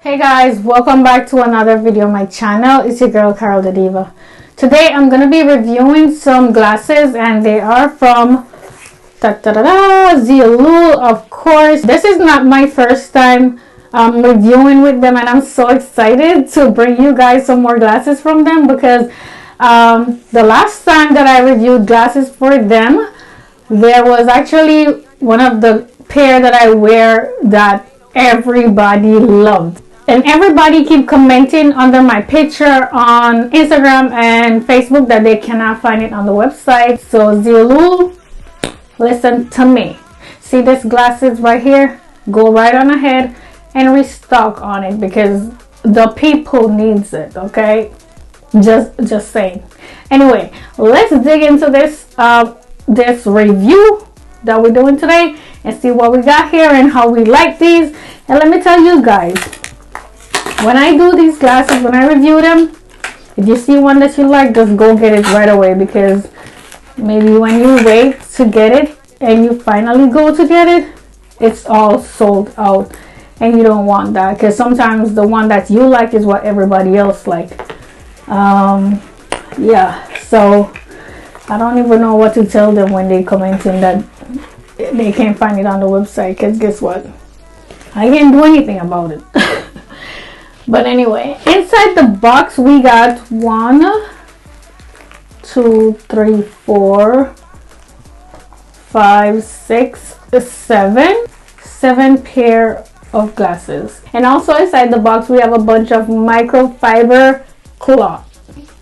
Hey guys, welcome back to another video on my channel. It's your girl Carol the Diva. Today I'm going to be reviewing some glasses and they are from Zeelool, of course. This is not my first time reviewing with them, and I'm so excited to bring you guys some more glasses from them because the last time that I reviewed glasses for them, there was actually one of the pair that I wear that everybody loved. And everybody keep commenting under my picture on Instagram and Facebook that they cannot find it on the website. So Zeelool, listen to me. See this glasses right here? Go right on ahead and restock on it because the people needs it, okay? Just saying. Anyway, let's dig into this this review that we're doing today and see what we got here and how we like these. And let me tell you guys, when I do these glasses, when I review them, if you see one that you like, just go get it right away, because maybe when you wait to get it and you finally go to get it, it's all sold out, and you don't want that, because sometimes the one that you like is what everybody else like. Yeah, so I don't even know what to tell them when they comment in that they can't find it on the website, because guess what, I can't do anything about it. But anyway, inside the box we got 1, 2, 3, 4, 5, 6, 7 pair of glasses. And also inside the box we have a bunch of microfiber cloth.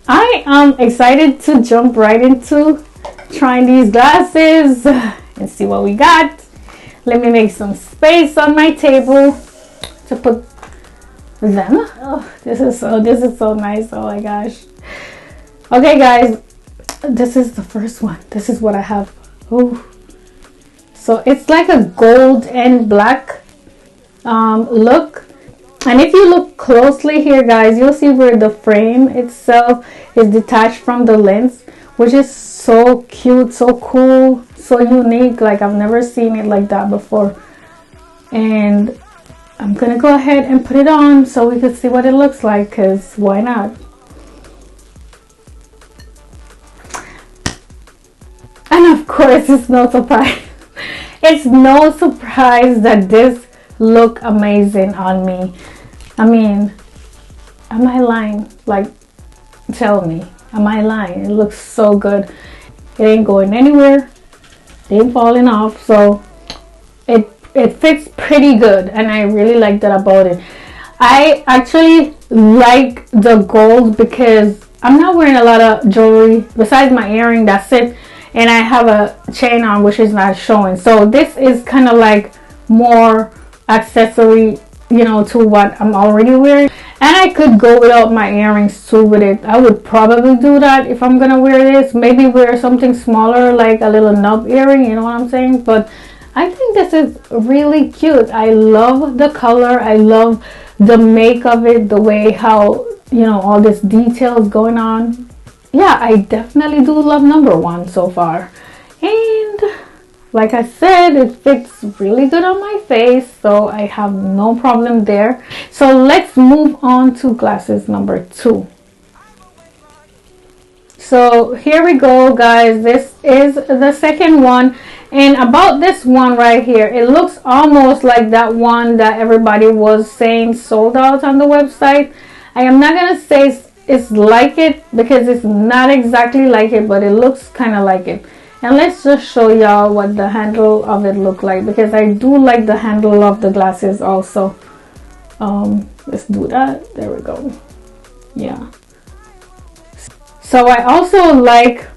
I am excited to jump right into trying these glasses and see what we got. Let me make some space on my table to put them. Oh, this is so nice. Oh my gosh. Okay guys, this is the first one. This is what I have. Oh, so it's like a gold and black look, and if you look closely here guys, you'll see where the frame itself is detached from the lens, which is so cute, so cool, so unique. Like, I've never seen it like that before. And I'm gonna go ahead and put it on so we can see what it looks like, because why not? And of course, it's no surprise. It's no surprise that this look amazing on me. I mean, am I lying? Like, tell me, am I lying? It looks so good. It ain't going anywhere. It ain't falling off. So it fits pretty good, and I really like that about it. I actually like the gold because I'm not wearing a lot of jewelry besides my earring, that's it, and I have a chain on which is not showing. So this is kind of like more accessory, you know, to what I'm already wearing. And I could go without my earrings too with it. I would probably do that if I'm gonna wear this. Maybe wear something smaller, like a little nub earring, you know what I'm saying? But I think this is really cute. I love the color. I love the make of it, the way how, you know, all this details going on. Yeah, I definitely do love number 1 so far. And like I said, it fits really good on my face, so I have no problem there. So let's move on to glasses number 2. So here we go guys, this is the second one. And about this one right here, it looks almost like that one that everybody was saying sold out on the website. I am not gonna say it's like it because it's not exactly like it, but it looks kind of like it. And let's just show y'all what the handle of it look like, because I do like the handle of the glasses also. Let's do that. There we go. Yeah. So I also like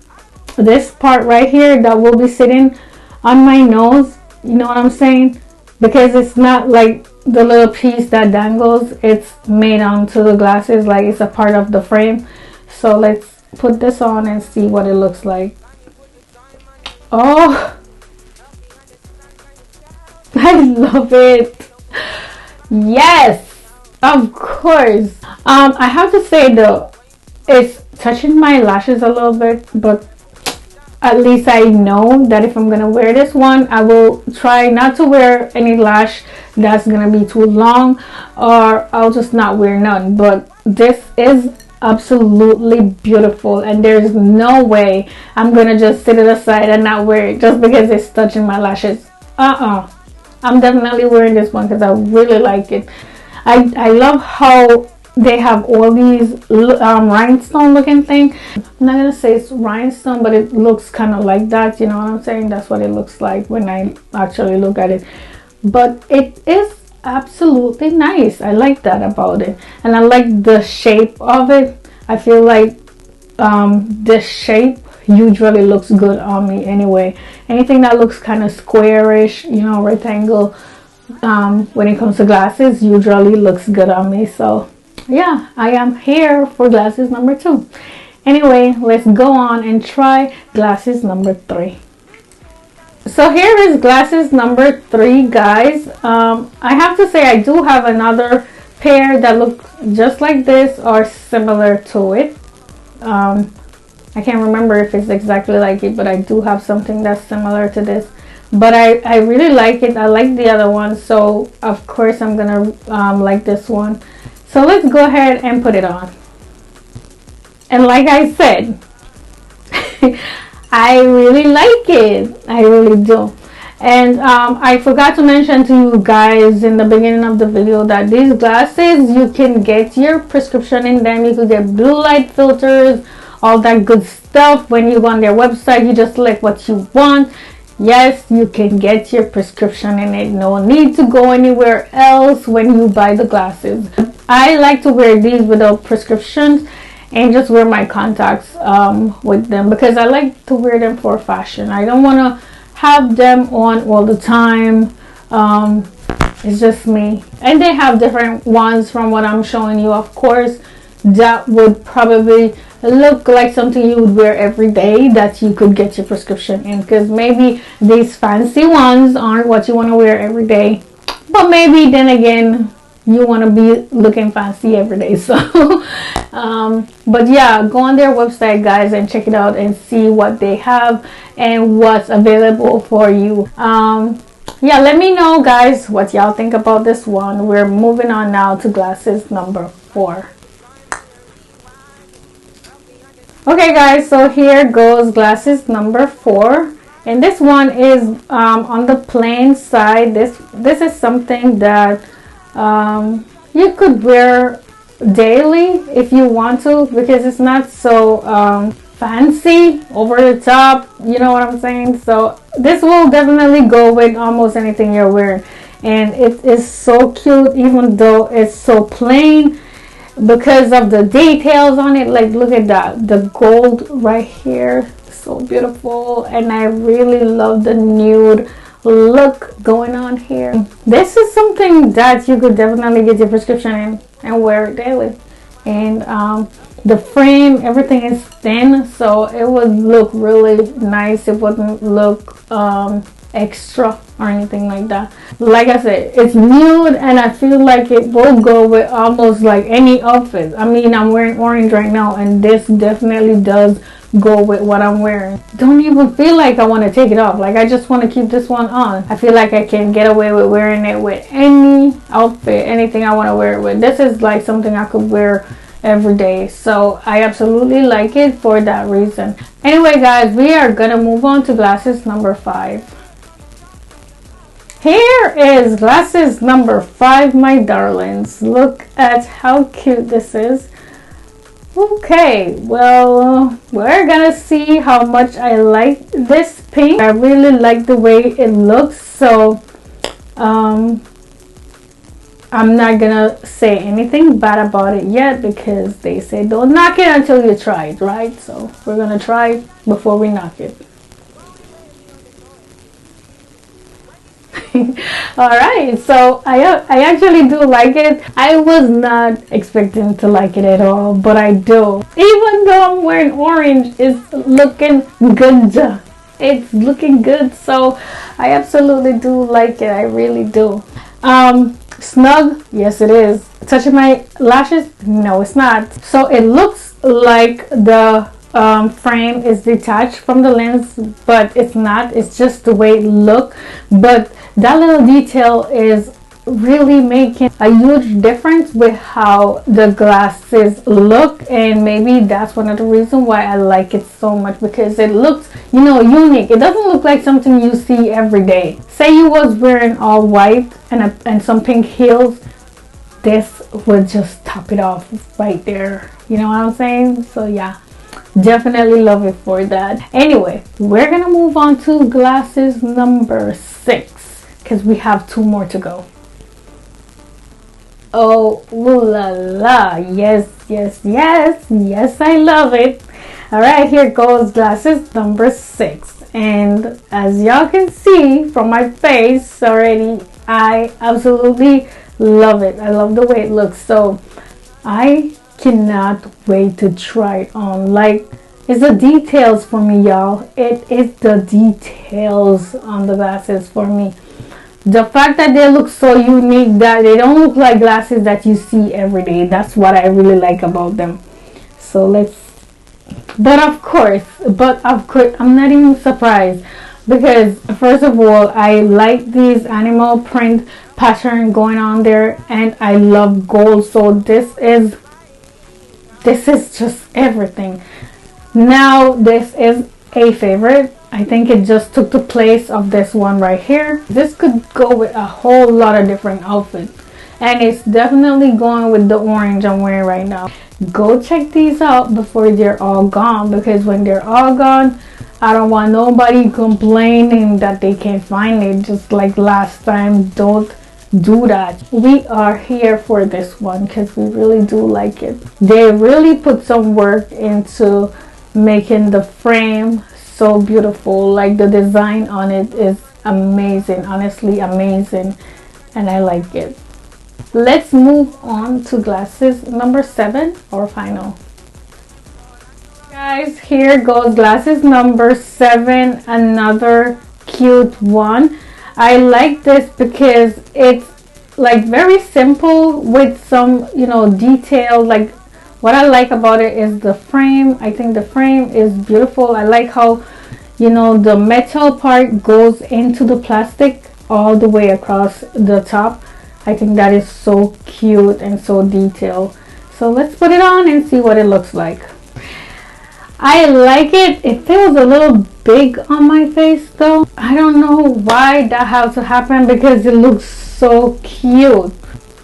this part right here that will be sitting on my nose, you know what I'm saying, because it's not like the little piece that dangles, it's made onto the glasses, like it's a part of the frame. So let's put this on and see what it looks like. Oh, I love it. Yes, of course. I have to say though, it's touching my lashes a little bit, but at least I know that if I'm gonna wear this one, I will try not to wear any lash that's gonna be too long, or I'll just not wear none. But this is absolutely beautiful, and there's no way I'm gonna just sit it aside and not wear it just because it's touching my lashes. I'm definitely wearing this one because I really like it. I love how they have all these rhinestone looking thing. I'm not gonna say it's rhinestone, but it looks kind of like that, you know what I'm saying? That's what it looks like when I actually look at it. But it is absolutely nice. I like that about it, and I like the shape of it. I feel like this shape usually looks good on me anyway. Anything that looks kind of squarish, you know, rectangle, when it comes to glasses, usually looks good on me. So yeah, I am here for glasses number 2. Anyway, let's go on and try glasses number 3. So here is glasses number 3, guys. I have to say I do have another pair that look just like this or similar to it. I can't remember if it's exactly like it, but I do have something that's similar to this. But I really like it. I like the other one, so of course I'm gonna like this one. So let's go ahead and put it on. And like I said, I really like it. I really do. And I forgot to mention to you guys in the beginning of the video that these glasses, you can get your prescription in them. You could get blue light filters, all that good stuff. When you go on their website, you just select what you want. Yes, you can get your prescription in it. No need to go anywhere else when you buy the glasses. I like to wear these without prescriptions and just wear my contacts with them, because I like to wear them for fashion. I don't want to have them on all the time. It's just me. And they have different ones from what I'm showing you. Of course, that would probably look like something you would wear every day that you could get your prescription in, because maybe these fancy ones aren't what you want to wear every day, but maybe then again you want to be looking fancy every day. So but yeah, go on their website, guys, and check it out and see what they have and what's available for you. Yeah, let me know, guys, what y'all think about this one. We're moving on now to glasses number 4. Okay, guys, so here goes glasses number 4, and this one is on the plain side. This is something that you could wear daily if you want to, because it's not so fancy, over the top, you know what I'm saying? So this will definitely go with almost anything you're wearing, and it is so cute even though it's so plain, because of the details on it. Like, look at that, the gold right here, so beautiful. And I really love the nude look going on here. This is something that you could definitely get your prescription in and wear it daily. And the frame, everything is thin, so it would look really nice. It wouldn't look extra or anything like that. Like I said, it's nude, and I feel like it will go with almost like any outfit. I mean, I'm wearing orange right now, and this definitely does go with what I'm wearing. Don't even feel like I want to take it off. Like, I just want to keep this one on. I feel like I can get away with wearing it with any outfit, anything I want to wear it with. This is like something I could wear every day, so I absolutely like it for that reason. Anyway, guys, we are gonna move on to glasses number 5. Here is glasses number 5, my darlings. Look at how cute this is. Okay, well, we're gonna see how much I like this pink. I really like the way it looks, so I'm not gonna say anything bad about it yet, because they say don't knock it until you try it, right? So we're gonna try it before we knock it. Alright, so I actually do like it. I was not expecting to like it at all, but I do. Even though I'm wearing orange, it's looking good. It's looking good, so I absolutely do like it. I really do. Snug, yes it is. Touching my lashes, no it's not. So it looks like the frame is detached from the lens, but it's not. It's just the way it look. But that little detail is really making a huge difference with how the glasses look, and maybe that's one of the reasons why I like it so much, because it looks, you know, unique. It doesn't look like something you see every day. Say you was wearing all white and some pink heels, this would just top it off right there. You know what I'm saying? So yeah, definitely love it for that. Anyway, we're gonna move on to glasses number 6 because we have 2 more to go. Oh, ooh la la. Yes, yes, yes. Yes, I love it. All right, here goes glasses number 6. And as y'all can see from my face already, I absolutely love it. I love the way it looks. So I cannot wait to try it on. Like, it's the details for me, y'all. It is the details on the glasses for me. The fact that they look so unique, that they don't look like glasses that you see every day. That's what I really like about them. So let's, but of course, I'm not even surprised, because first of all, I like these animal print pattern going on there, and I love gold. So this is just everything. Now this is a favorite. I think it just took the place of this one right here. This could go with a whole lot of different outfits, and it's definitely going with the orange I'm wearing right now. Go check these out before they're all gone, because when they're all gone, I don't want nobody complaining that they can't find it just like last time. Don't do that. We are here for this one because we really do like it. They really put some work into making the frame so beautiful. Like, the design on it is amazing, honestly amazing, and I like it. Let's move on to glasses number 7, or final. Guys, here goes glasses number 7, another cute one. I like this because it's like very simple with some, you know, detail. Like, what I like about it is the frame. I think the frame is beautiful. I like how, you know, the metal part goes into the plastic all the way across the top. I think that is so cute and so detailed. So let's put it on and see what it looks like. I like it. It feels a little big on my face though. I don't know why that had to happen, because it looks so cute.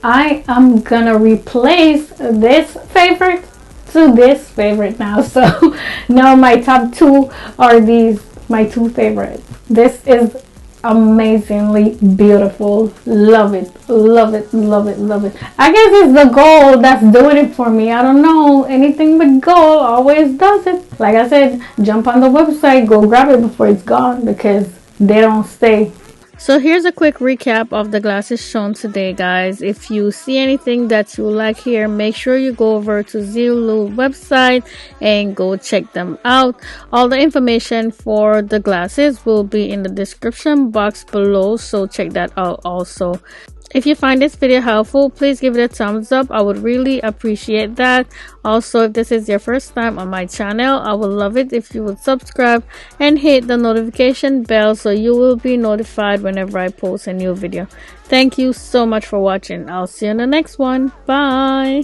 I am gonna replace this favorite to this favorite now. So now my top 2 are these, my 2 favorites. This is amazingly beautiful. Love it, love it, love it, love it. I guess it's the gold that's doing it for me. I don't know, anything but gold always does it. Like I said, jump on the website, go grab it before it's gone, because they don't stay. So here's a quick recap of the glasses shown today, guys. If you see anything that you like here, make sure you go over to Zeelool website and go check them out. All the information for the glasses will be in the description box below, so check that out also. If you find this video helpful, please give it a thumbs up. I would really appreciate that. Also, if this is your first time on my channel, I would love it if you would subscribe and hit the notification bell so you will be notified whenever I post a new video. Thank you so much for watching. I'll see you in the next one. Bye.